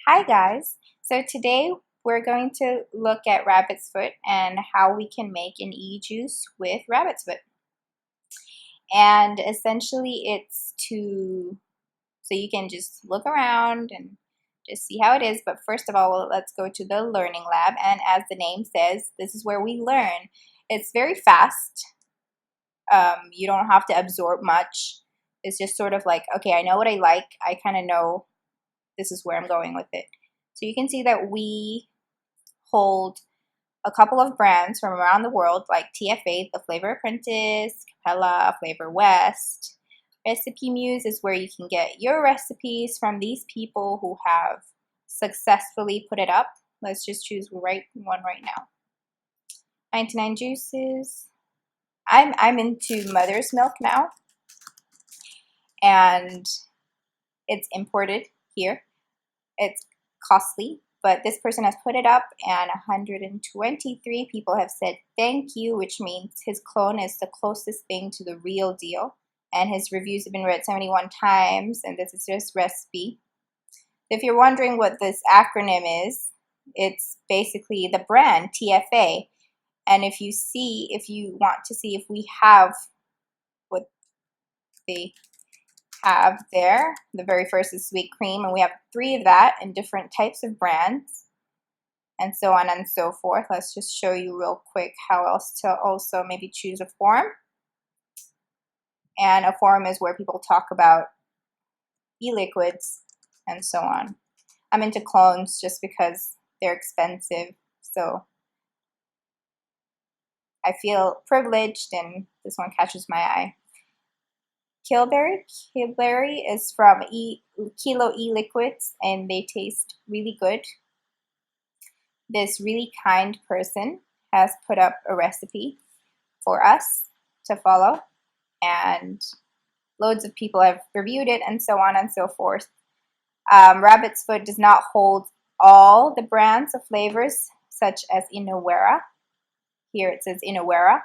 Hi guys! So today we're going to look at rabbit's foot and how we can make an e-juice with rabbit's foot. And essentially so you can just look around and just see how it is. But first of all, let's go to the learning lab. And as the name says, this is where we learn. It's very fast. You don't have to absorb much. It's just sort of like, okay, I know what I like. I kind of know this is where I'm going with it. So you can see that we hold a couple of brands from around the world like TFA, the Flavor Apprentice, Capella, Flavor West. Recipe Muse is where you can get your recipes from these people who have successfully put it up. Let's just choose one right now. 99 Juices. I'm into mother's milk now, and it's imported here. It's costly, but this person has put it up and 123 people have said thank you, which means his clone is the closest thing to the real deal. And his reviews have been read 71 times, and this is his recipe. If you're wondering what this acronym is, it's basically the brand TFA. And if you want to see if we have what they have there, the very first is sweet cream, and we have 3 of that in different types of brands, and so on and so forth. Let's just show you real quick how else to also maybe choose a forum. And a forum is where people talk about e-liquids and so on. I'm into clones just because they're expensive, so I feel privileged, and this one catches my eye. Killberry is from Kilo E-Liquids, and they taste really good. This really kind person has put up a recipe for us to follow, and loads of people have reviewed it, and so on and so forth. Rabbit's Foot does not hold all the brands of flavors, such as Inawera. Here it says Inawera,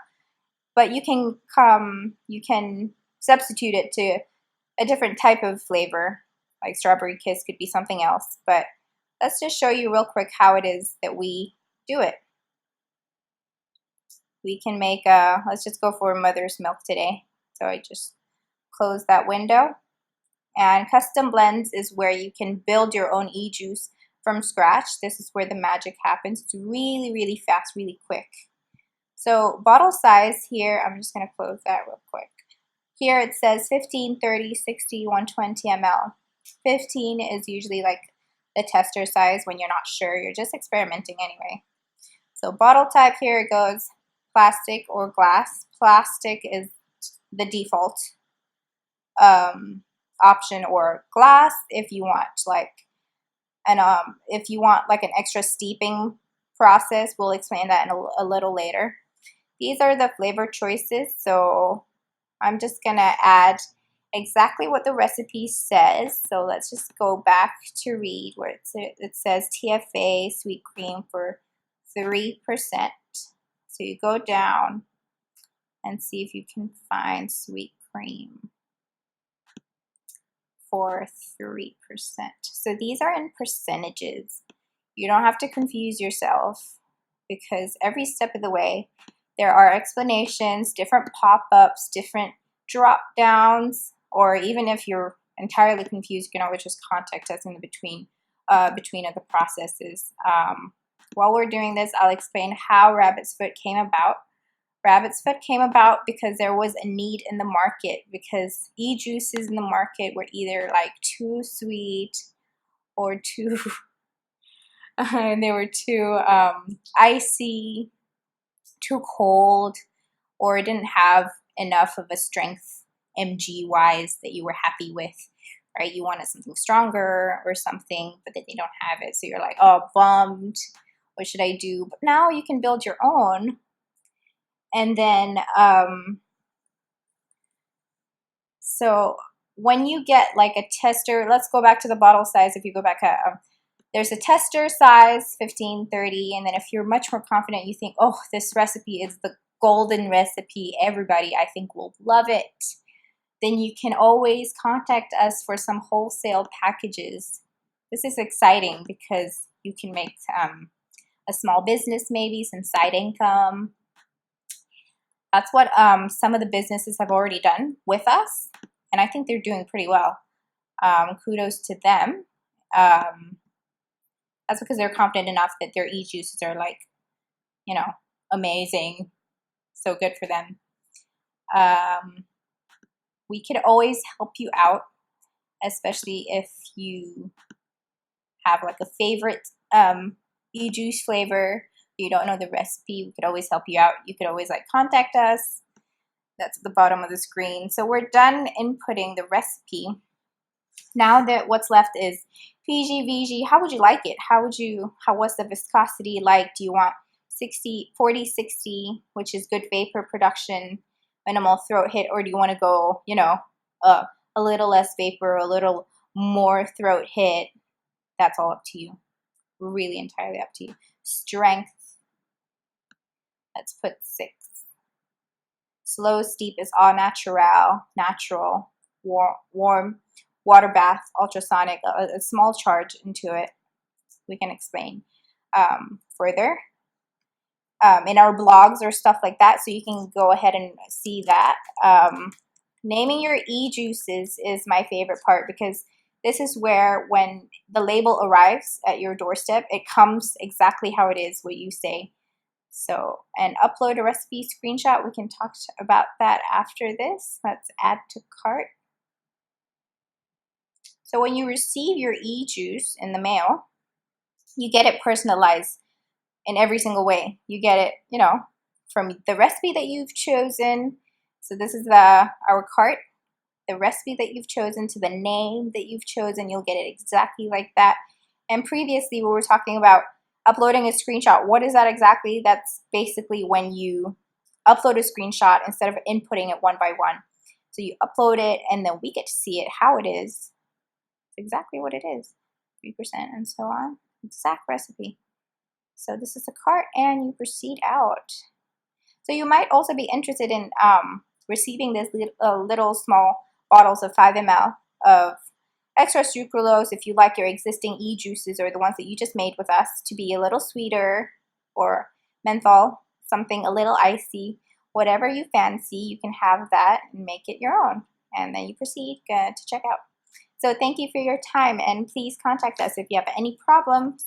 but you can substitute it to a different type of flavor, like Strawberry Kiss could be something else. But let's just show you real quick how it is that we do it. We can make let's just go for mother's milk today. So I just close that window. And custom blends is where you can build your own e-juice from scratch. This is where the magic happens. It's really, really fast, really quick. So bottle size here, I'm just going to close that real quick. Here it says 15, 30, 60, 120 ml. 15 is usually like the tester size when you're not sure. You're just experimenting anyway. So bottle type, here it goes, plastic or glass. Plastic is the default option, or glass if you want if you want like an extra steeping process. We'll explain that in a little later. These are the flavor choices, so I'm just gonna add exactly what the recipe says. So let's just go back to read where it says TFA sweet cream for 3%. So you go down and see if you can find sweet cream for 3%. So these are in percentages. You don't have to confuse yourself, because every step of the way there are explanations, different pop-ups, different drop-downs, or even if you're entirely confused, you can always just contact us in the between of the processes. While we're doing this, I'll explain how Rabbit's Foot came about. Rabbit's Foot came about because there was a need in the market, because e-juices in the market were either like too sweet or too and they were too icy, too cold, or it didn't have enough of a strength mg wise that you were happy with, right? You wanted something stronger or something, but then they don't have it, so you're like, oh, bummed, what should I do? But now you can build your own. And then so when you get like a tester, let's go back to the bottle size. If you go back, there's a tester size 15, 30, and then if you're much more confident, you think, oh, this recipe is the golden recipe, everybody I think will love it, then you can always contact us for some wholesale packages. This is exciting because you can make a small business, maybe some side income. That's what some of the businesses have already done with us, and I think they're doing pretty well. Kudos to them. That's because they're confident enough that their e-juices are like, you know, amazing. So good for them. We could always help you out, especially if you have like a favorite e-juice flavor. You don't know the recipe, we could always help you out. You could always like contact us. That's at the bottom of the screen. So we're done inputting the recipe. Now that what's left is PG, VG. How would you like it? What's the viscosity like? Do you want 60, 40, 60, which is good vapor production, minimal throat hit, or do you want to go, you know, a little less vapor, a little more throat hit? That's all up to you. Really entirely up to you. Strength, let's put 6. Slow steep is all natural, warm, water bath, ultrasonic, a small charge into it. We can explain further in our blogs or stuff like that, so you can go ahead and see that. Naming your e-juices is my favorite part, because this is where when the label arrives at your doorstep, it comes exactly how it is, what you say. So, and upload a recipe screenshot. We can talk about that after this. Let's add to cart. So when you receive your e-juice in the mail, you get it personalized in every single way. You get it, you know, from the recipe that you've chosen. So this is our cart, the recipe that you've chosen to the name that you've chosen. You'll get it exactly like that. And previously we were talking about uploading a screenshot. What is that exactly? That's basically when you upload a screenshot instead of inputting it one by one. So you upload it and then we get to see it how it is. It's exactly what it is. 3% and so on. Exact recipe. So this is the cart and you proceed out. So you might also be interested in receiving this little small bottles of 5 ml of extra sucralose if you like your existing e-juices or the ones that you just made with us to be a little sweeter, or menthol, something a little icy, whatever you fancy. You can have that and make it your own, and then you proceed to check out. So thank you for your time, and please contact us if you have any problems.